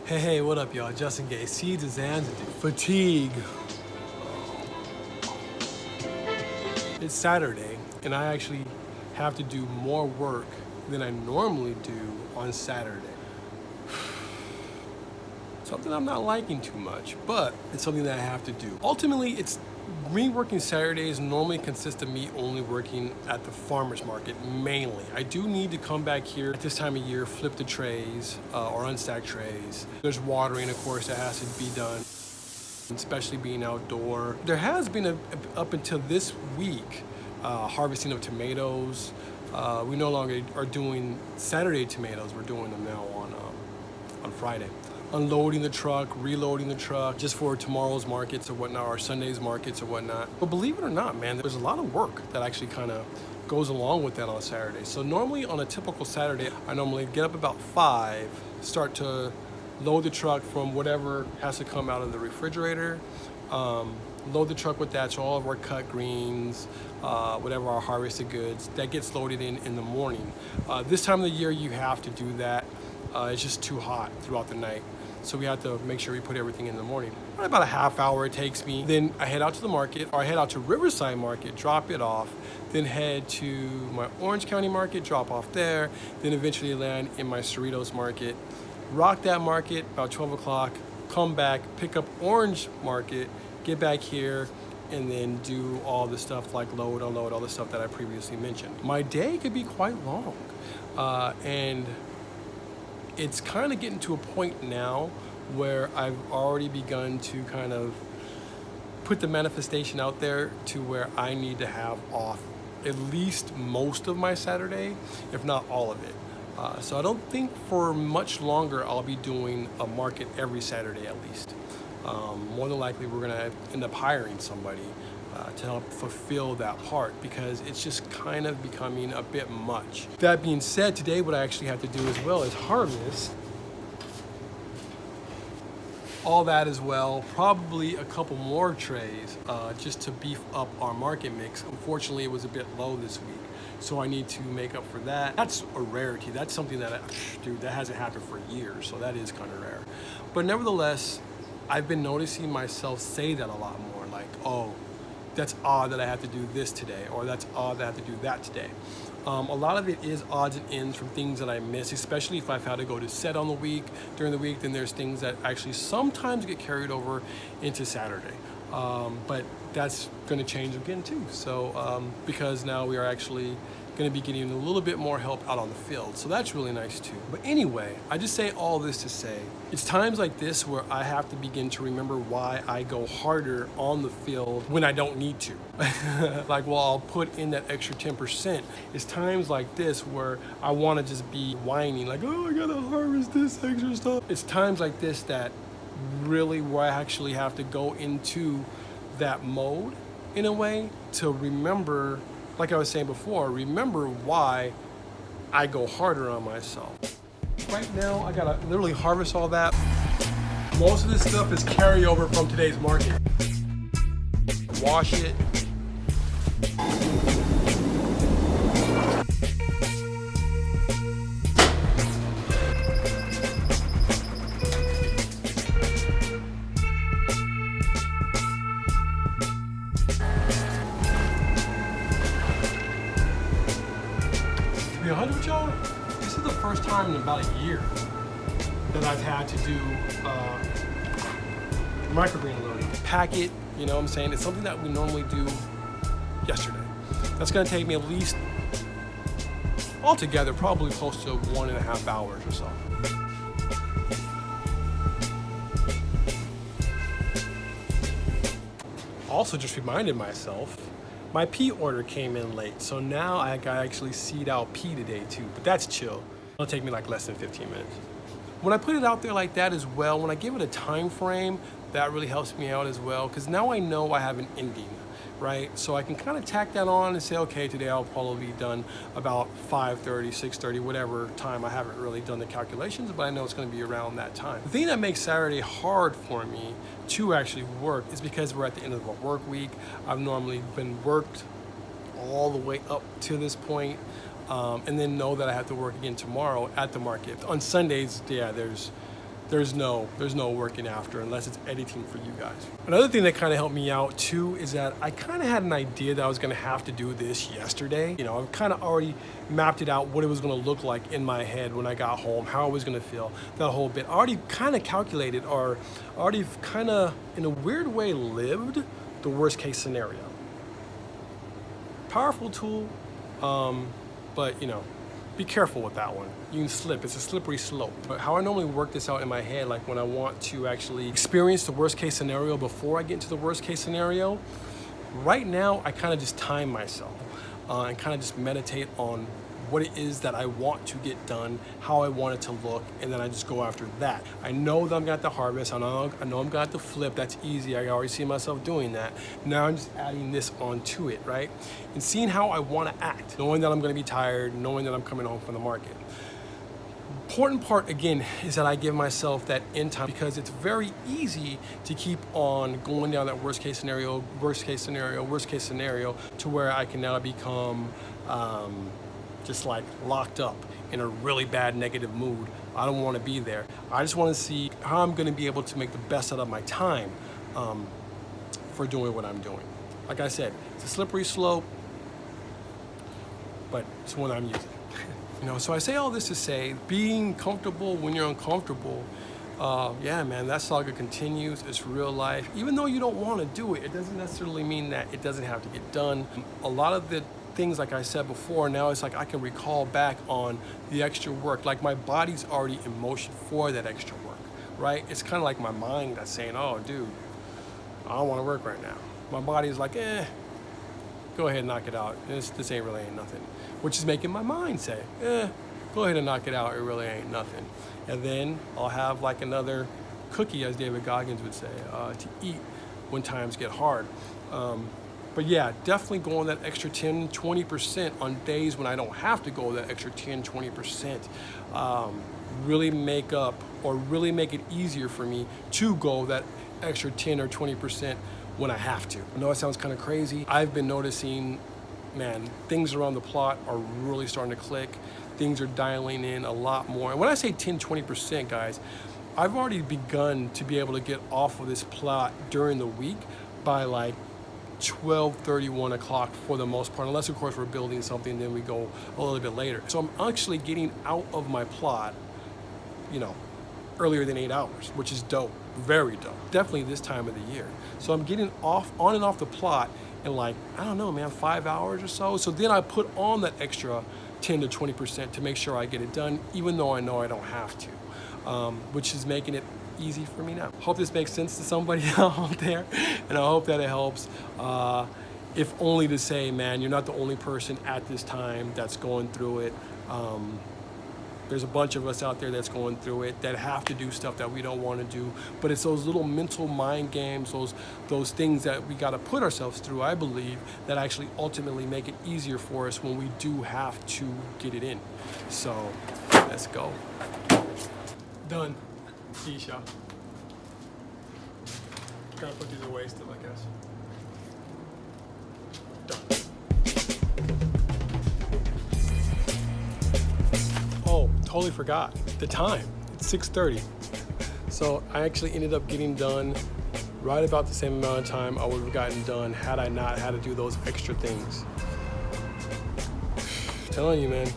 Hey, what up, y'all? Justin Gay, Seeds and Zands, fatigue. It's Saturday, and I actually have to do more work than I normally do on Saturday. Something I'm not liking too much, but it's something that I have to do. Ultimately, me working Saturdays normally consist of me only working at the farmer's market, mainly. I do need to come back here at this time of year, flip the trays or unstack trays. There's watering, of course, that has to be done, especially being outdoor. There has been, up until this week, harvesting of tomatoes. We no longer are doing Saturday tomatoes, we're doing them now on Friday. Unloading the truck, reloading the truck, just for tomorrow's markets or whatnot, or Sunday's markets or whatnot. But believe it or not, man, there's a lot of work that actually kind of goes along with that on Saturday. So normally on a typical Saturday, I normally get up about 5, start to load the truck from whatever has to come out of the refrigerator, load the truck with that, so all of our cut greens, whatever our harvested goods, that gets loaded in the morning. This time of the year, you have to do that. It's just too hot throughout the night. So we have to make sure we put everything in the morning. About a half hour it takes me. Then I head out to the market, or I head out to Riverside Market, drop it off, then head to my Orange County Market, drop off there, then eventually land in my Cerritos Market, rock that market about 12 o'clock, come back, pick up Orange Market, get back here, and then do all the stuff like load, unload, all the stuff that I previously mentioned. My day could be quite long. And it's kind of getting to a point now where I've already begun to kind of put the manifestation out there to where I need to have off at least most of my Saturday, if not all of it. So I don't think for much longer I'll be doing a market every Saturday at least. More than likely we're gonna end up hiring somebody to help fulfill that part, because it's just kind of becoming a bit much. That being said, today what I actually have to do as well is harvest all that as well, probably a couple more trays just to beef up our market mix. Unfortunately, it was a bit low this week, so I need to make up for that. That's a rarity. That's something that, dude, that hasn't happened for years, so that is kind of rare. But nevertheless, I've been noticing myself say that a lot more, like, oh, that's odd that I have to do this today, or that's odd that I have to do that today. A lot of it is odds and ends from things that I miss, especially if I've had to go to set on the week. During the week, then there's things that actually sometimes get carried over into Saturday. But that's gonna change again too. So, because now we are actually gonna be getting a little bit more help out on the field. So that's really nice too. But anyway, I just say all this to say, it's times like this where I have to begin to remember why I go harder on the field when I don't need to. Like, well, I'll put in that extra 10%. It's times like this where I wanna just be whining, like, oh, I gotta harvest this extra stuff. It's times like this that really where I actually have to go into that mode in a way to remember, like I was saying before, remember why I go harder on myself. Right now, I gotta literally harvest all that. Most of this stuff is carryover from today's market. Wash it. To be 100 with y'all, this is the first time in about a year that I've had to do microgreen loading. Pack it, you know what I'm saying? It's something that we normally do yesterday. That's gonna take me at least, altogether, probably close to 1.5 hours or so. Also just reminded myself, my pea order came in late, so now I gotta actually seed out pea today too, but that's chill. It'll take me like less than 15 minutes. When I put it out there like that as well, when I give it a time frame, that really helps me out as well, because now I know I have an ending, right? So I can kind of tack that on and say, okay, today I'll probably be done about 5:30, 6:30, whatever time. I haven't really done the calculations, but I know it's gonna be around that time. The thing that makes Saturday hard for me to actually work is because we're at the end of our work week. I've normally been worked all the way up to this point, and then know that I have to work again tomorrow at the market. On Sundays, yeah, there's there's no working after unless it's editing for you guys. Another thing that kind of helped me out too is that I kind of had an idea that I was going to have to do this yesterday. You know, I've kind of already mapped it out what it was going to look like in my head when I got home, how I was going to feel, that whole bit. I already kind of calculated, or already kind of in a weird way lived the worst case scenario. Powerful tool, but you know, be careful with that one. You can slip, it's a slippery slope. But how I normally work this out in my head, like when I want to actually experience the worst case scenario before I get into the worst case scenario, right now I kind of just time myself and kind of just meditate on what it is that I want to get done, how I want it to look, and then I just go after that. I know that I'm gonna have to harvest, I know I'm gonna have to flip, that's easy, I already see myself doing that. Now I'm just adding this onto it, right? And seeing how I wanna act, knowing that I'm gonna be tired, knowing that I'm coming home from the market. Important part, again, is that I give myself that end time, because it's very easy to keep on going down that worst case scenario, to where I can now become just like locked up in a really bad negative mood. I don't want to be there. I just want to see how I'm going to be able to make the best out of my time for doing what I'm doing. Like I said, it's a slippery slope, but it's one I'm using. You know, so I say all this to say, being comfortable when you're uncomfortable, yeah, man, that saga continues. It's real life. Even though you don't want to do it, it doesn't necessarily mean that it doesn't have to get done. A lot of the things, like I said before, now it's like I can recall back on the extra work. Like my body's already in motion for that extra work, right? It's kind of like my mind that's saying, oh, dude, I don't want to work right now. My body's like, go ahead and knock it out. This ain't really ain't nothing. Which is making my mind say, go ahead and knock it out. It really ain't nothing. And then I'll have like another cookie, as David Goggins would say, to eat when times get hard. But yeah, definitely going that extra 10, 20% on days when I don't have to go that extra 10, 20%. Really make up, or really make it easier for me to go that extra 10 or 20% when I have to. I know it sounds kind of crazy. I've been noticing, man, things around the plot are really starting to click. Things are dialing in a lot more. And when I say 10, 20%, guys, I've already begun to be able to get off of this plot during the week by like 12:30, 1 o'clock for the most part, unless of course we're building something, then we go a little bit later. So I'm actually getting out of my plot, you know, earlier than 8 hours, which is dope, very dope. Definitely this time of the year. So I'm getting on and off the plot in like, I don't know, man, 5 hours or so. So then I put on that extra 10 to 20% to make sure I get it done, even though I know I don't have to, which is making it easy for me now. Hope this makes sense to somebody out there, and I hope that it helps. If only to say, man, you're not the only person at this time that's going through it. There's a bunch of us out there that's going through it, that have to do stuff that we don't want to do. But it's those little mental mind games, those things that we got to put ourselves through, I believe, that actually ultimately make it easier for us when we do have to get it in. So let's go. Done. Peace, y'all. Gotta put these away still, I guess. Done. Oh, totally forgot the time. It's 6:30. So I actually ended up getting done right about the same amount of time I would have gotten done had I not had to do those extra things. I'm telling you, man.